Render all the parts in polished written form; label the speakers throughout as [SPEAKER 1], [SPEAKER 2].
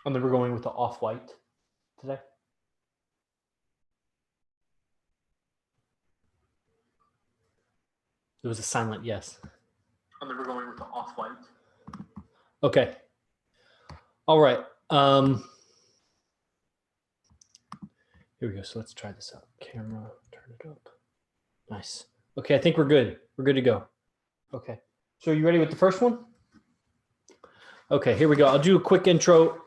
[SPEAKER 1] And then we're going with the off-white today. It was a silent yes. And then we're going with the off-white. Okay. All right. Here we go. So let's try this out. Camera, turn it up. Nice. Okay, I think we're good. We're good to go. Okay. So are you ready with the first one? Okay, here we go. I'll do a quick intro.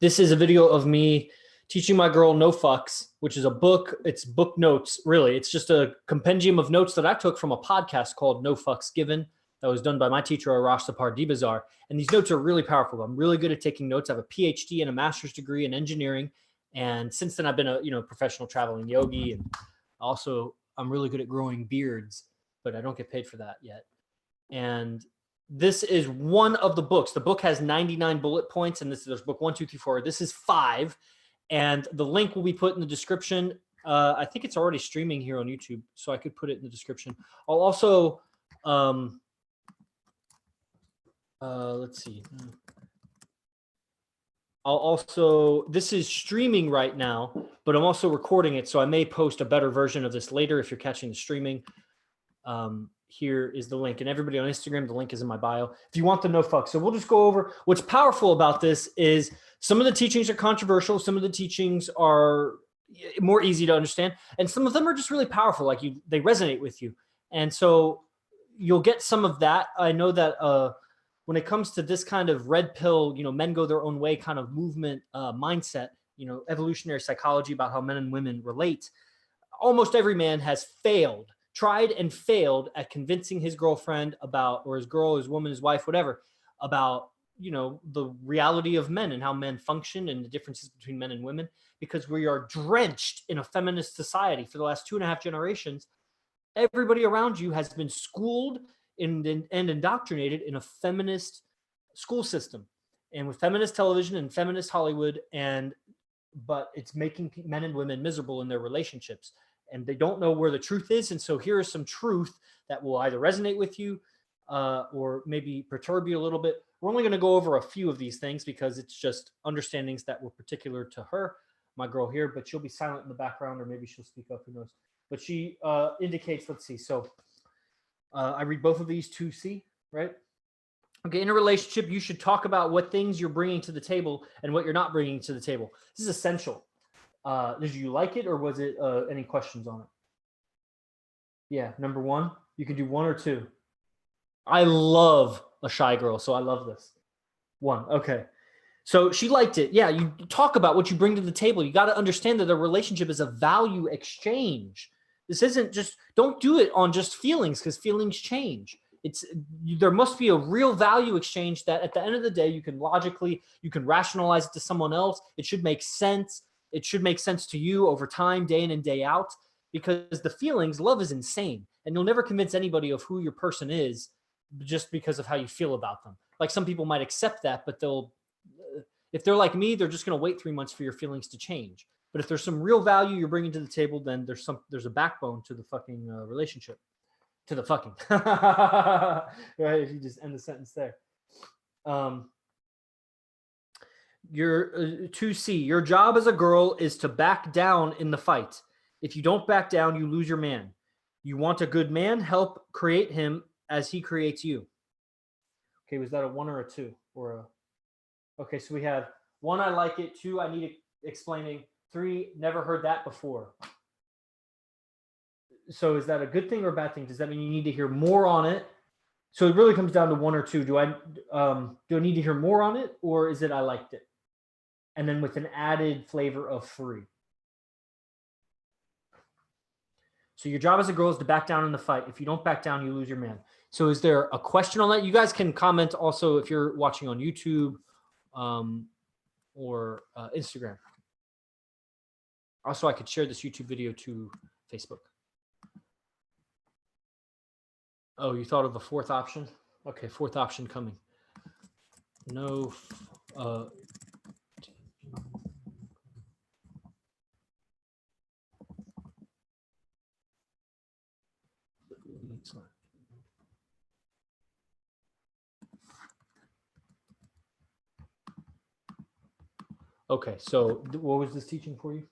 [SPEAKER 1] This is a video of me teaching my girl No Fucks, which is a book. It's book notes, really. It's just a compendium of notes that I took from a podcast called No Fucks Given that was done by my teacher, Arash Sapar Dibazar. And these notes are really powerful. I'm really good at taking notes. I have a PhD and a master's degree in engineering. And since then, I've been a professional traveling yogi. And also, I'm really good at growing beards, but I don't get paid for that yet. And this is one of the books. The book has 99 bullet points, and there's book 1, 2, 3, 4. This is 5, and the link will be put in the description. I think it's already streaming here on YouTube, so I could put it in the description. I'll also, let's see. This is streaming right now, but I'm also recording it, so I may post a better version of this later if you're catching the streaming. Here is the link, and everybody on Instagram, the link is in my bio if you want the no fuck. So we'll just go over what's powerful about this is some of the teachings are controversial. Some of the teachings are more easy to understand, and some of them are just really powerful. Like they resonate with you. And so you'll get some of that. I know that, when it comes to this kind of red pill, men go their own way kind of movement, mindset, evolutionary psychology about how men and women relate. Almost every man has tried and failed at convincing his girlfriend about, or his girl, his woman, his wife, whatever, about, the reality of men and how men function and the differences between men and women, because we are drenched in a feminist society for the last 2.5 generations. Everybody around you has been schooled and indoctrinated in a feminist school system and with feminist television and feminist Hollywood. But it's making men and women miserable in their relationships. And they don't know where the truth is. And so here is some truth that will either resonate with you or maybe perturb you a little bit. We're only going to go over a few of these things because it's just understandings that were particular to her, my girl here, but she'll be silent in the background, or maybe she'll speak up, who knows. But she indicates, let's see. So I read both of these 2C, right? Okay, in a relationship, you should talk about what things you're bringing to the table and what you're not bringing to the table. This is essential. Did you like it, or was it any questions on it? Yeah, number 1. You can do 1 or 2. I love a shy girl, so I love this. 1. Okay. So she liked it. Yeah, you talk about what you bring to the table. You got to understand that a relationship is a value exchange. This isn't just, don't do it on just feelings, because feelings change. There must be a real value exchange that at the end of the day, you can rationalize it to someone else. It should make sense. It should make sense to you over time, day in and day out, because the feelings, love is insane. And you'll never convince anybody of who your person is just because of how you feel about them. Like, some people might accept that, but if they're like me, they're just going to wait 3 months for your feelings to change. But if there's some real value you're bringing to the table, then there's a backbone to the fucking relationship. To the fucking. Right? If you just end the sentence there. Your 2C, your job as a girl is to back down in the fight. If you don't back down, you lose your man. You want a good man, help create him as he creates you. Okay, was that a 1 or a 2? Okay, so we have 1, I like it. 2, I need explaining. 3, never heard that before. So is that a good thing or a bad thing? Does that mean you need to hear more on it? So it really comes down to 1 or 2. Do I need to hear more on it, or is it I liked it? And then with an added flavor of 3. So your job as a girl is to back down in the fight. If you don't back down, you lose your man. So is there a question on that? You guys can comment also if you're watching on YouTube or Instagram. Also, I could share this YouTube video to Facebook. Oh, you thought of a 4th option? Okay, 4th option coming. No. Okay, so what was this teaching for you?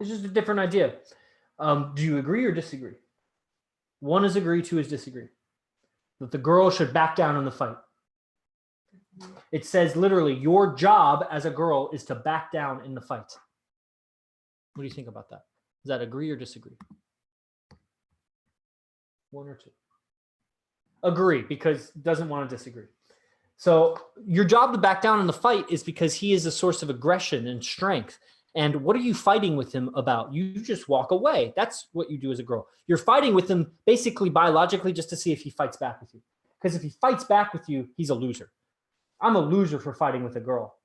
[SPEAKER 1] It's just a different idea. Do you agree or disagree? One is agree, two is disagree. That the girl should back down in the fight. It says literally, your job as a girl is to back down in the fight. What do you think about that? Does that agree or disagree? One or two? Agree, because doesn't want to disagree. So your job to back down in the fight is because he is a source of aggression and strength. And what are you fighting with him about? You just walk away. That's what you do as a girl. You're fighting with him basically biologically just to see if he fights back with you. Because if he fights back with you, he's a loser. I'm a loser for fighting with a girl.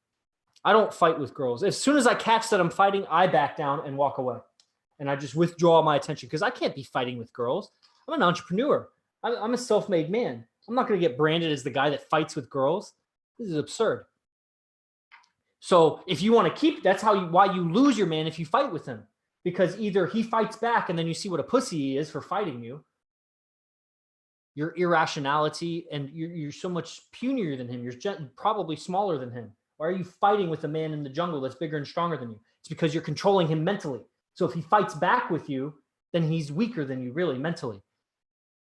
[SPEAKER 1] I don't fight with girls. As soon as I catch that I'm fighting, I back down and walk away. And I just withdraw my attention because I can't be fighting with girls. I'm an entrepreneur. I'm a self-made man. I'm not going to get branded as the guy that fights with girls. This is absurd. So if you want to keep, that's why you lose your man if you fight with him. Because either he fights back and then you see what a pussy he is for fighting you. Your irrationality, and you're so much punier than him. You're probably smaller than him. Why are you fighting with a man in the jungle that's bigger and stronger than you? It's because you're controlling him mentally. So if he fights back with you, then he's weaker than you really mentally.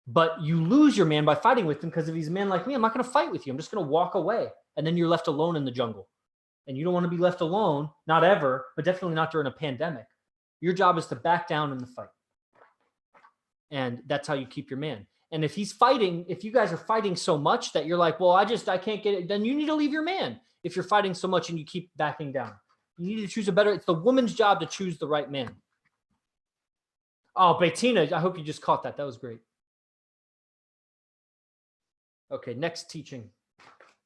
[SPEAKER 1] But you lose your man by fighting with him because if he's a man like me, I'm not going to fight with you. I'm just going to walk away. And then you're left alone in the jungle. And you don't want to be left alone, not ever, but definitely not during a pandemic. Your job is to back down in the fight. And that's how you keep your man. And if he's fighting, if you guys are fighting so much that you're like, well, I can't get it, then you need to leave your man. If you're fighting so much and you keep backing down, you need to choose it's the woman's job to choose the right man. Oh, Bettina, I hope you just caught that. That was great. Okay, next teaching.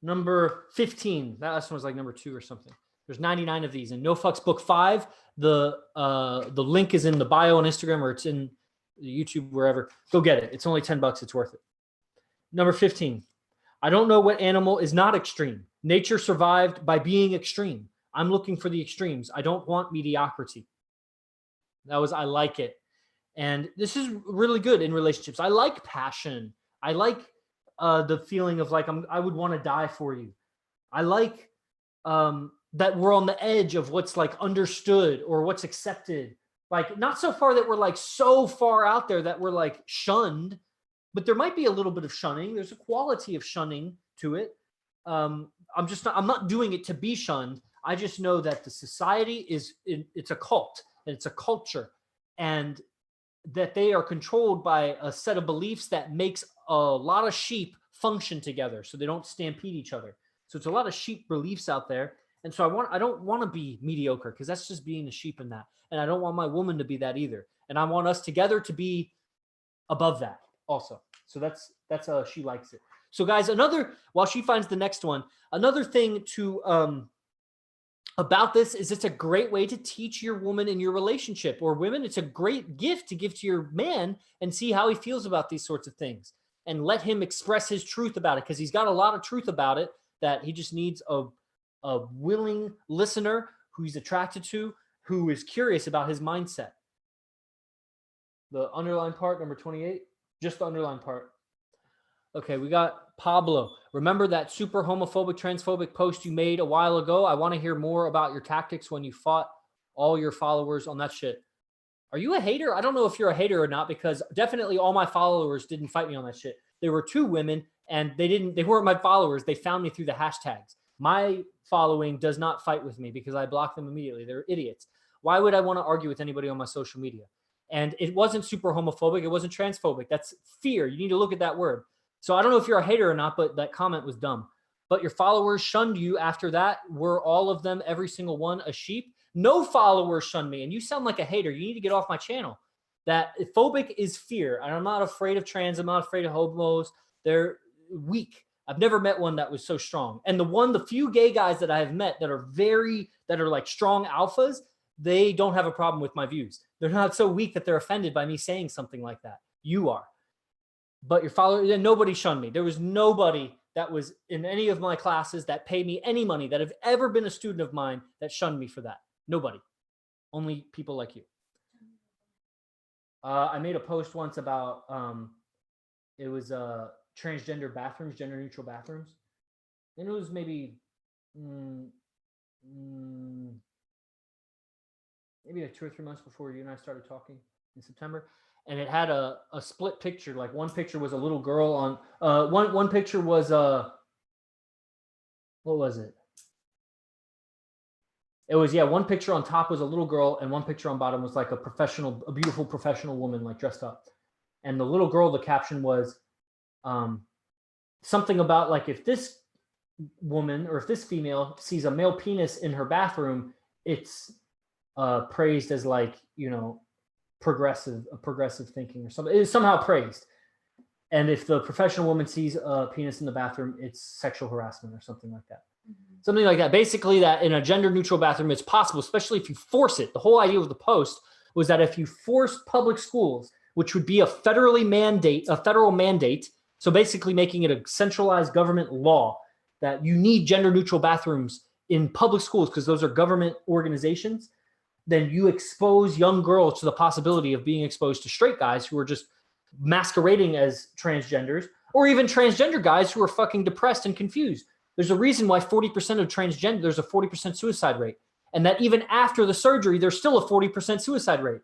[SPEAKER 1] Number 15. That last one was like number 2 or something. There's 99 of these. In No Fucks Book 5, the link is in the bio on Instagram, or it's in YouTube, wherever. Go get it. It's only $10. It's worth it. Number 15. I don't know what animal is not extreme. Nature survived by being extreme. I'm looking for the extremes. I don't want mediocrity. I like it. And this is really good in relationships. I like passion. I like the feeling of like I would want to die for you. I like that we're on the edge of what's like understood or what's accepted. Like not so far that we're like so far out there that we're like shunned, but there might be a little bit of shunning. There's a quality of shunning to it. I'm not doing it to be shunned. I just know that the society it's a cult and it's a culture, and that they are controlled by a set of beliefs that makes a lot of sheep function together so they don't stampede each other. So it's a lot of sheep beliefs out there. And so I don't want to be mediocre because that's just being a sheep in that. And I don't want my woman to be that either. And I want us together to be above that also. So that's she likes it. So guys, while she finds the next one, another thing to about this is it's a great way to teach your woman in your relationship, or women. It's a great gift to give to your man and see how he feels about these sorts of things and let him express his truth about it, because he's got a lot of truth about it that he just needs a willing listener who he's attracted to, who is curious about his mindset. The underlined part, number 28, just the underlined part. Okay, we got Pablo. Remember that super homophobic, transphobic post you made a while ago? I want to hear more about your tactics when you fought all your followers on that shit. Are you a hater? I don't know if you're a hater or not, because definitely all my followers didn't fight me on that shit. There were 2 women and they weren't my followers. They found me through the hashtags. My following does not fight with me because I block them immediately. They're idiots. Why would I want to argue with anybody on my social media? And it wasn't super homophobic. It wasn't transphobic. That's fear. You need to look at that word. So I don't know if you're a hater or not, but that comment was dumb. But your followers shunned you after that. Were all of them, every single one, a sheep? No followers shunned me. And you sound like a hater. You need to get off my channel. That phobic is fear. And I'm not afraid of trans. I'm not afraid of homos. They're weak. I've never met one that was so strong. And the few gay guys that I have met that are like strong alphas, they don't have a problem with my views. They're not so weak that they're offended by me saying something like that. You are. But your followers, nobody shunned me. There was nobody that was in any of my classes that paid me any money that have ever been a student of mine that shunned me for that. Nobody. Only people like you. I made a post once about it was transgender bathrooms, gender neutral bathrooms. And it was maybe maybe like 2 or 3 months before you and I started talking in September. And it had a split picture. Like one picture was a little girl on one picture was what was it? It was, yeah, one picture on top was a little girl, and one picture on bottom was like a beautiful professional woman, like dressed up. And the little girl, the caption was something about like, if this woman or if this female sees a male penis in her bathroom, it's praised as like, you know, progressive thinking or something. It's somehow praised. And if the professional woman sees a penis in the bathroom, it's sexual harassment or something like that. Something like that. Basically, that in a gender neutral bathroom, it's possible, especially if you force it. The whole idea of the post was that if you force public schools, which would be a federal mandate, so basically making it a centralized government law that you need gender neutral bathrooms in public schools because those are government organizations, then you expose young girls to the possibility of being exposed to straight guys who are just masquerading as transgenders, or even transgender guys who are fucking depressed and confused. There's a reason why 40% of transgender, there's a 40% suicide rate. And that even after the surgery, there's still a 40% suicide rate.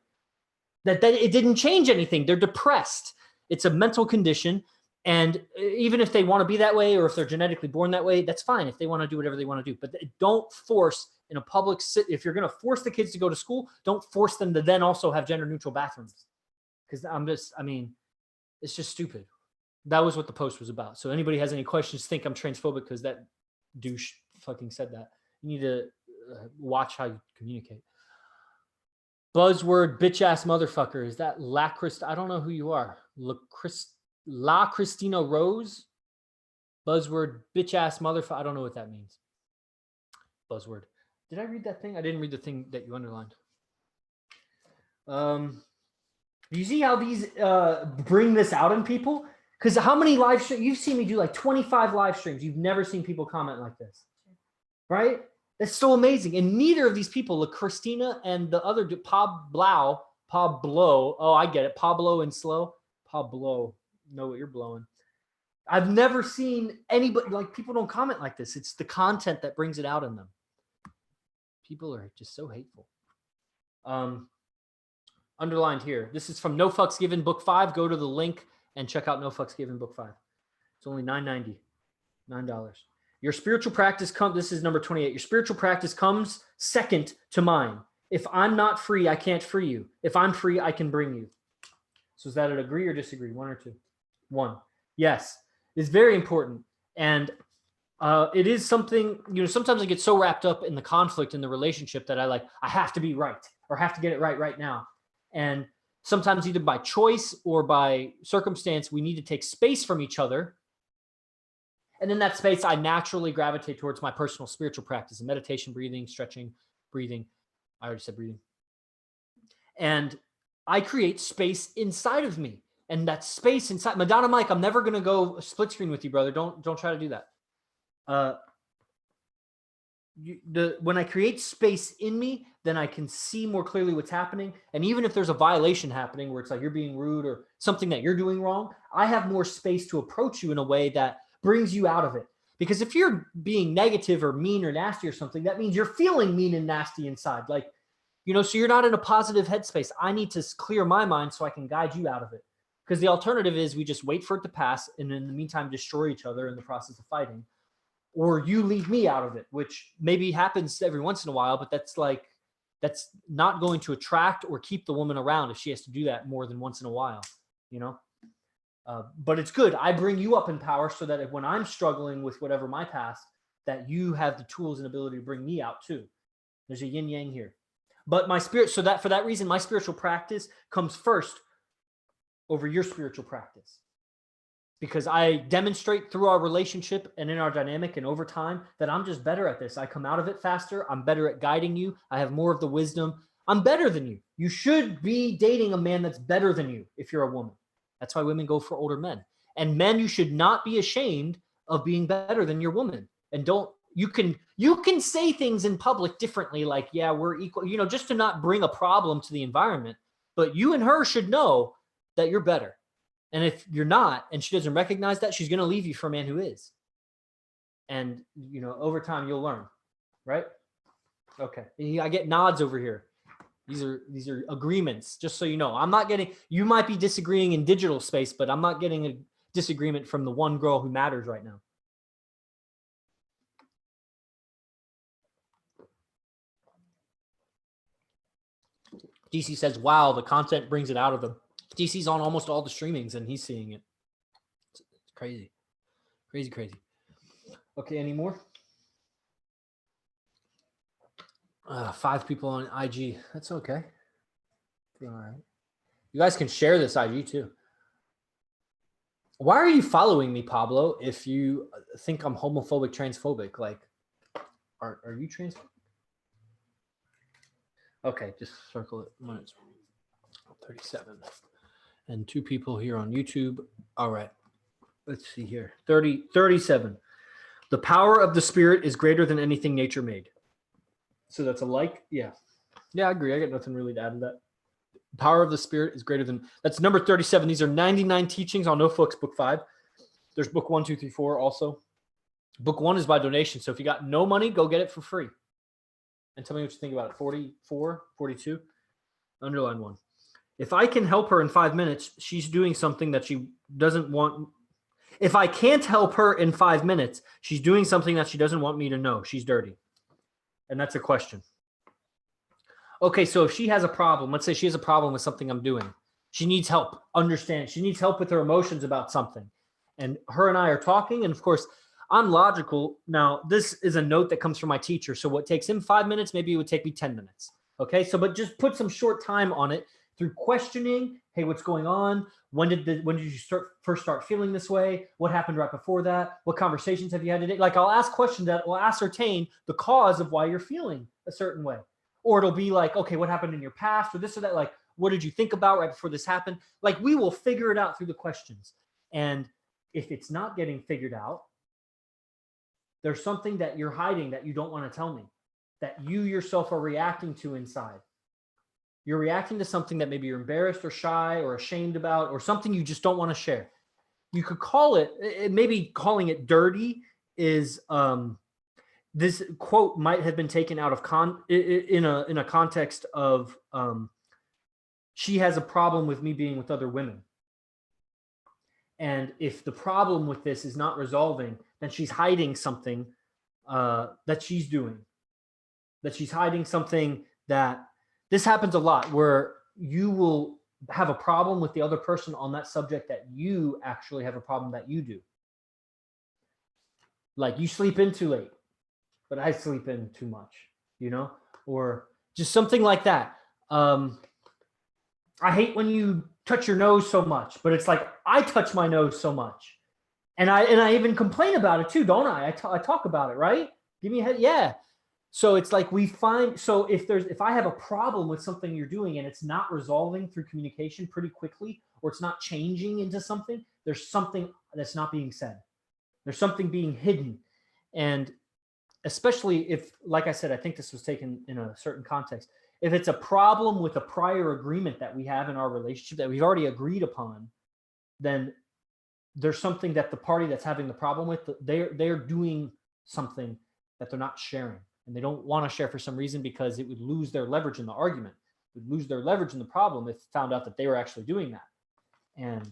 [SPEAKER 1] That it didn't change anything. They're depressed. It's a mental condition. And even if they want to be that way, or if they're genetically born that way, that's fine if they want to do whatever they want to do. But don't force in a public, if you're going to force the kids to go to school, don't force them to then also have gender neutral bathrooms. Because it's just stupid. That was what the post was about. So anybody has any questions, think I'm transphobic because that douche fucking said that. You need to watch how you communicate. Buzzword bitch ass motherfucker. Is that La Christ? I don't know who you are. La Christina Rose. Buzzword bitch ass motherfucker. I don't know what that means. Buzzword. Did I read that thing? I didn't read the thing that you underlined. Do you see how these bring this out in people? Because how many live streams? You've seen me do like 25 live streams. You've never seen people comment like this, right? That's so amazing. And neither of these people, La Christina and the other Pablo. Oh, I get it. Pablo and Slow. Pablo. Know what you're blowing. I've never seen anybody, like, people don't comment like this. It's the content that brings it out in them. People are just so hateful. Underlined here. This is from No Fucks Given Book 5. Go to the link and check out No Fucks Given Book 5. It's only $9.90. $9. Your spiritual practice this is number 28. Your spiritual practice comes second to mine. If I'm not free, I can't free you. If I'm free, I can bring you. So is that an agree or disagree? One or two? One. Yes. It's very important. And it is something, sometimes I get so wrapped up in the conflict in the relationship that I have to be right or have to get it right now. And sometimes either by choice or by circumstance, we need to take space from each other. And in that space, I naturally gravitate towards my personal spiritual practice of meditation, breathing, stretching, breathing. I already said breathing. And I create space inside of me. And that space inside, Madonna Mike, I'm never going to go split screen with you, brother. Don't try to do that. When I create space in me, then I can see more clearly what's happening. And even if there's a violation happening where it's like you're being rude or something that you're doing wrong, I have more space to approach you in a way that brings you out of it. Because if you're being negative or mean or nasty or something, that means you're feeling mean and nasty inside. So you're not in a positive headspace. I need to clear my mind so I can guide you out of it. Because the alternative is we just wait for it to pass and in the meantime destroy each other in the process of fighting. Or you leave me out of it, which maybe happens every once in a while, but that's not going to attract or keep the woman around if she has to do that more than once in a while, But it's good. I bring you up in power so that when I'm struggling with whatever my past, that you have the tools and ability to bring me out too. There's a yin yang here. But my spirit, so that for that reason, my spiritual practice comes first over your spiritual practice. Because I demonstrate through our relationship and in our dynamic and over time that I'm just better at this. I come out of it faster. I'm better at guiding you. I have more of the wisdom. I'm better than you. You should be dating a man that's better than you if you're a woman. That's why women go for older men. And men, you should not be ashamed of being better than your woman. And you can say things in public differently, like, yeah, we're equal, just to not bring a problem to the environment. But you and her should know that you're better. And if you're not, and she doesn't recognize that, she's going to leave you for a man who is. And, you know, over time you'll learn, right? Okay. I get nods over here. These are agreements, just so you know. I'm not getting, you might be disagreeing in digital space, but I'm not getting a disagreement from the one girl who matters right now. DC says, wow, the content brings it out of them. DC's on almost all the streamings and he's seeing it. It's crazy. Crazy, crazy. Okay, any more? 5 people on IG. That's okay. All right. You guys can share this IG too. Why are you following me, Pablo, if you think I'm homophobic, transphobic? Like, are you transphobic? Okay, just circle it when it's 37. And 2 people here on YouTube. All right. Let's see here. 37. The power of the spirit is greater than anything nature made. So that's a like? Yeah. Yeah, I agree. I got nothing really to add to that. Power of the spirit is greater than, that's number 37. These are 99 teachings on No Folks, book 5. There's book 1, 2, 3, 4 also. Book 1 is by donation. So if you got no money, go get it for free. And tell me what you think about it. 44, 42, underline 1. If I can help her in 5 minutes, she's doing something that she doesn't want. If I can't help her in 5 minutes, she's doing something that she doesn't want me to know. She's dirty. And that's a question. Okay, so if she has a problem, let's say she has a problem with something I'm doing. She needs help. Understand. She needs help with her emotions about something. And her and I are talking. And of course, I'm logical. Now, this is a note that comes from my teacher. So what takes him 5 minutes, maybe it would take me 10 minutes. Okay, so but just put some short time on it through questioning. Hey, what's going on? When did you first start feeling this way? What happened right before that? What conversations have you had today? Like, I'll ask questions that will ascertain the cause of why you're feeling a certain way. Or it'll be like, okay, what happened in your past or this or that? Like, what did you think about right before this happened? Like, we will figure it out through the questions. And if it's not getting figured out, there's something that you're hiding that you don't want to tell me, that you yourself are reacting to inside. You're reacting to something that maybe you're embarrassed or shy or ashamed about, or something you just don't want to share. You could call it, maybe calling it dirty is, this quote might have been taken out of in a context of, she has a problem with me being with other women. And if the problem with this is not resolving, then she's hiding something that she's doing, that she's hiding something that, this happens a lot where you will have a problem with the other person on that subject that you actually have a problem that you do. Like, you sleep in too late, but I sleep in too much, you know, or just something like that. I hate when you touch your nose so much, but it's like, I touch my nose so much. And I even complain about it too, don't I? I talk about it, right? Give me a head. Yeah. So it's like we find, so if I have a problem with something you're doing and it's not resolving through communication pretty quickly, or it's not changing into something, there's something that's not being said. There's something being hidden. And especially if, like I said, I think this was taken in a certain context. If it's a problem with a prior agreement that we have in our relationship that we've already agreed upon, then there's something that the party that's having the problem with, they're doing something that they're not sharing. And they don't want to share for some reason, because it would lose their leverage in the argument. It would lose their leverage in the problem if found out that they were actually doing that. And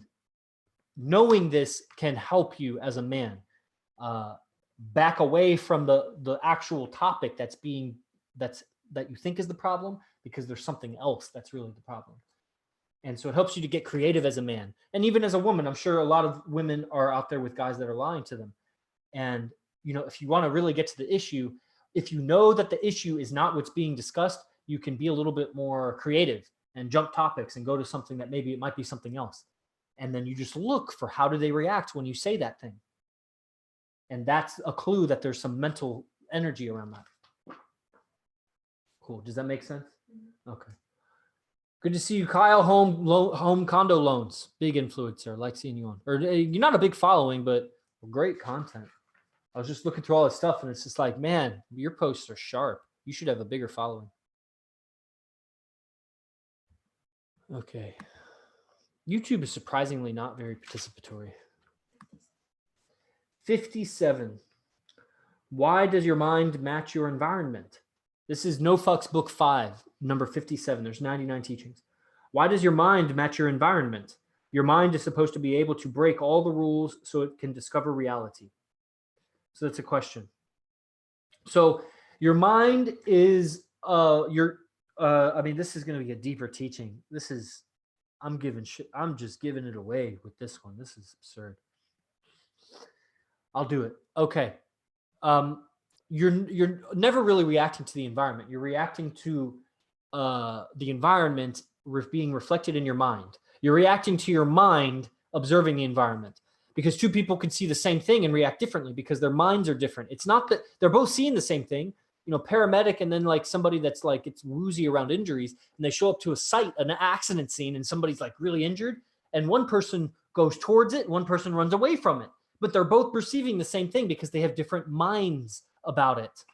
[SPEAKER 1] knowing this can help you as a man back away from the actual topic that you think is the problem, because there's something else that's really the problem. And so it helps you to get creative as a man. And even as a woman, I'm sure a lot of women are out there with guys that are lying to them. And, you know, if you want to really get to the issue, if you know that the issue is not what's being discussed, you can be a little bit more creative and jump topics and go to something that maybe it might be something else. And then you just look for, how do they react when you say that thing? And that's a clue that there's some mental energy around that. Cool. Does that make sense? Okay. Good to see you, Kyle. Home condo loans. Big influencer. Like seeing you on. Or you're not a big following, but great content. I was just looking through all this stuff, and it's just like, man, your posts are sharp. You should have a bigger following. Okay. YouTube is surprisingly not very participatory. 57. Why does your mind match your environment? This is No Fucks Book 5, number 57. There's 99 teachings. Why does your mind match your environment? Your mind is supposed to be able to break all the rules so it can discover reality. So that's a question. So your mind is I mean, this is going to be a deeper teaching. This is I'm just giving it away with this one. This is absurd. I'll do it. Okay. You're never really reacting to the environment. You're reacting to the environment being reflected in your mind. You're reacting to your mind observing the environment, because two people can see the same thing and react differently because their minds are different. It's not that they're both seeing the same thing. You know, paramedic and then like somebody that's like it's woozy around injuries, and they show up to a site, an accident scene, and somebody's like really injured, and one person goes towards it, one person runs away from it, but they're both perceiving the same thing because they have different minds about it.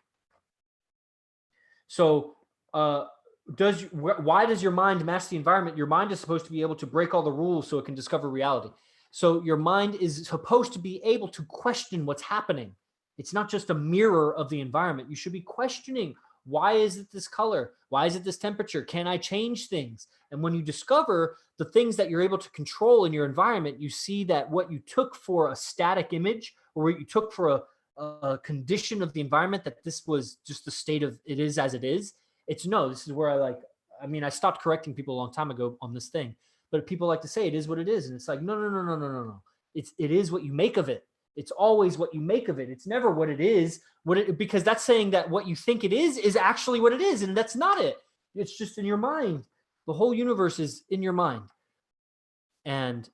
[SPEAKER 1] So why does your mind match the environment? Your mind is supposed to be able to break all the rules so it can discover reality. So your mind is supposed to be able to question what's happening. It's not just a mirror of the environment. You should be questioning, why is it this color? Why is it this temperature? Can I change things? And when you discover the things that you're able to control in your environment, you see that what you took for a static image, or what you took for a condition of the environment, that this was just the state of it is as it is. It's no, this is where I stopped correcting people a long time ago on this thing, but people like to say it is what it is. And it's like, no. It is what you make of it. It's always what you make of it. It's never what it is, because that's saying that what you think it is actually what it is. And that's not it. It's just in your mind. The whole universe is in your mind. And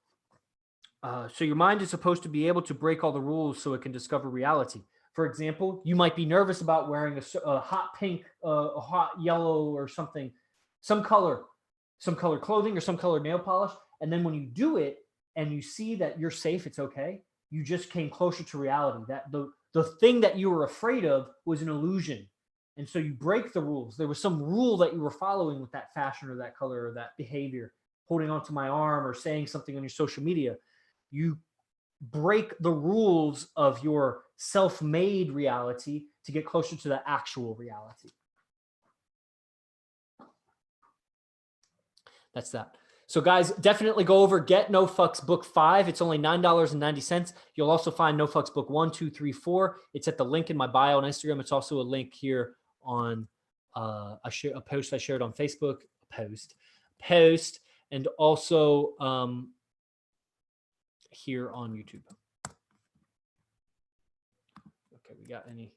[SPEAKER 1] so your mind is supposed to be able to break all the rules so it can discover reality. For example, you might be nervous about wearing a hot pink, a hot yellow, or something, some color clothing or some color nail polish. And then when you do it and you see that you're safe, it's okay, you just came closer to reality. That the thing that you were afraid of was an illusion. And so you break the rules. There was some rule that you were following with that fashion or that color or that behavior, holding onto my arm or saying something on your social media. You break the rules of your self-made reality to get closer to the actual reality. That's that. So guys, definitely go over Get No Fucks Book 5. It's only $9.90. You'll also find No Fucks Book 1, 2, 3, 4. It's at the link in my bio on Instagram. It's also a link here on a post I shared on Facebook. Post, and also here on YouTube. Okay, we got any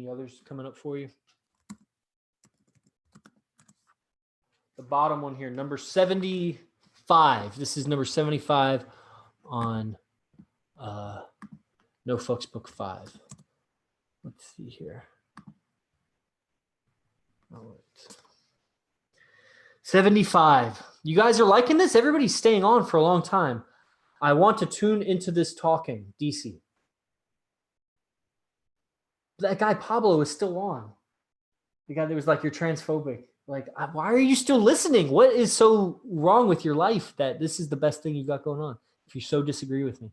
[SPEAKER 1] others coming up for you? The bottom one here, number 75. This is number 75 on No Fucks Book 5. Let's see here. All right. 75. You guys are liking this? Everybody's staying on for a long time. I want to tune into this talking, DC. That guy Pablo is still on. The guy that was like, you're transphobic. Like, why are you still listening? What is so wrong with your life that this is the best thing you got going on? If you so disagree with me.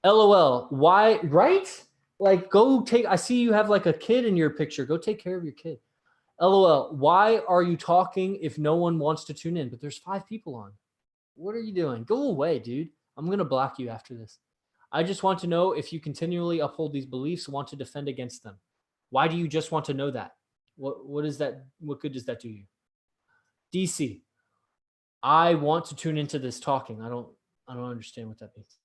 [SPEAKER 1] LOL. Why? Right? Like, I see you have like a kid in your picture. Go take care of your kid. LOL. Why are you talking if no one wants to tune in? But there's 5 people on. What are you doing? Go away, dude. I'm going to block you after this. I just want to know if you continually uphold these beliefs, want to defend against them. Why do you just want to know that? What is that? What good does that do you? DC, I want to tune into this talking. I don't understand what that means.